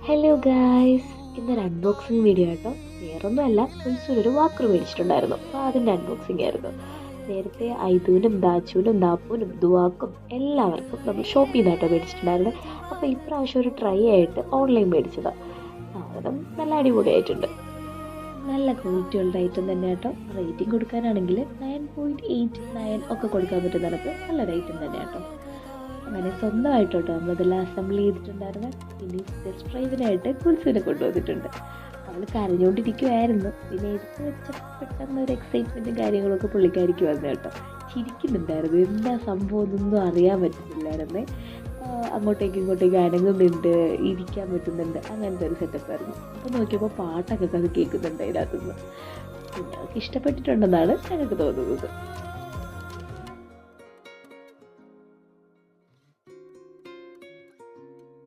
Hello guys, ഇന്നൊരു unboxing video കേട്ടോ. വേറൊന്നുമല്ല, ഒരു വാക്കർ മേടിച്ചിട്ടുണ്ടായിരുന്നു. അപ്പോൾ അതിൻ്റെ അൺബോക്സിങ് ആയിരുന്നു. നേരത്തെ ഐദൂനും ദാച്ചുവിനും ദാപ്പൂനും ദുവാക്കും എല്ലാവർക്കും നമ്മൾ ഷോപ്പിൽ നിന്ന് കേട്ടോ മേടിച്ചിട്ടുണ്ടായിരുന്നു. അപ്പോൾ ഇപ്രാവശ്യം ഒരു ട്രൈ ആയിട്ട് ഓൺലൈൻ മേടിച്ചതാണ്. സാധനം നല്ല അടിപൊളിയായിട്ടുണ്ട്. നല്ല ക്വാളിറ്റിയുള്ള ഐറ്റം തന്നെ കേട്ടോ. റേറ്റിംഗ് കൊടുക്കാനാണെങ്കിൽ 9.89 ഒക്കെ കൊടുക്കാൻ പറ്റുന്ന നല്ലൊരു ഐറ്റം തന്നെ കേട്ടോ. അങ്ങനെ സ്വന്തമായിട്ടോട്ടോ നമ്മളിതെല്ലാം അസംബിൾ ചെയ്തിട്ടുണ്ടായിരുന്നു. ഇനി ടെസ്റ്റ് ഡ്രൈവിനായിട്ട് കുൽസുവിനെ കൊണ്ടുവന്നിട്ടുണ്ട്. അവൾ കരഞ്ഞുകൊണ്ടിരിക്കുമായിരുന്നു. പിന്നെ എടുത്ത് വെച്ച പെട്ടെന്ന് ഒരു എക്സൈറ്റ്മെൻറ്റും കാര്യങ്ങളൊക്കെ പുള്ളിക്കാരിക്ക് വന്നു കേട്ടോ. ചിരിക്കുന്നുണ്ടായിരുന്നു. എന്താ സംഭവം എന്നൊന്നും അറിയാൻ പറ്റുന്നില്ലായിരുന്നേ. അങ്ങോട്ടേക്കും ഇങ്ങോട്ടേക്കും അനങ്ങുന്നുണ്ട്, ഇരിക്കാൻ പറ്റുന്നുണ്ട്, അങ്ങനത്തെ ഒരു സെറ്റപ്പായിരുന്നു. അപ്പോൾ നോക്കിയപ്പോൾ പാട്ടൊക്കെ അത് കേൾക്കുന്നുണ്ട് അതിനകത്തുനിന്ന്. പിന്നെ അവർക്ക് ഇഷ്ടപ്പെട്ടിട്ടുണ്ടെന്നാണ് ഞങ്ങൾക്ക് തോന്നുന്നത്.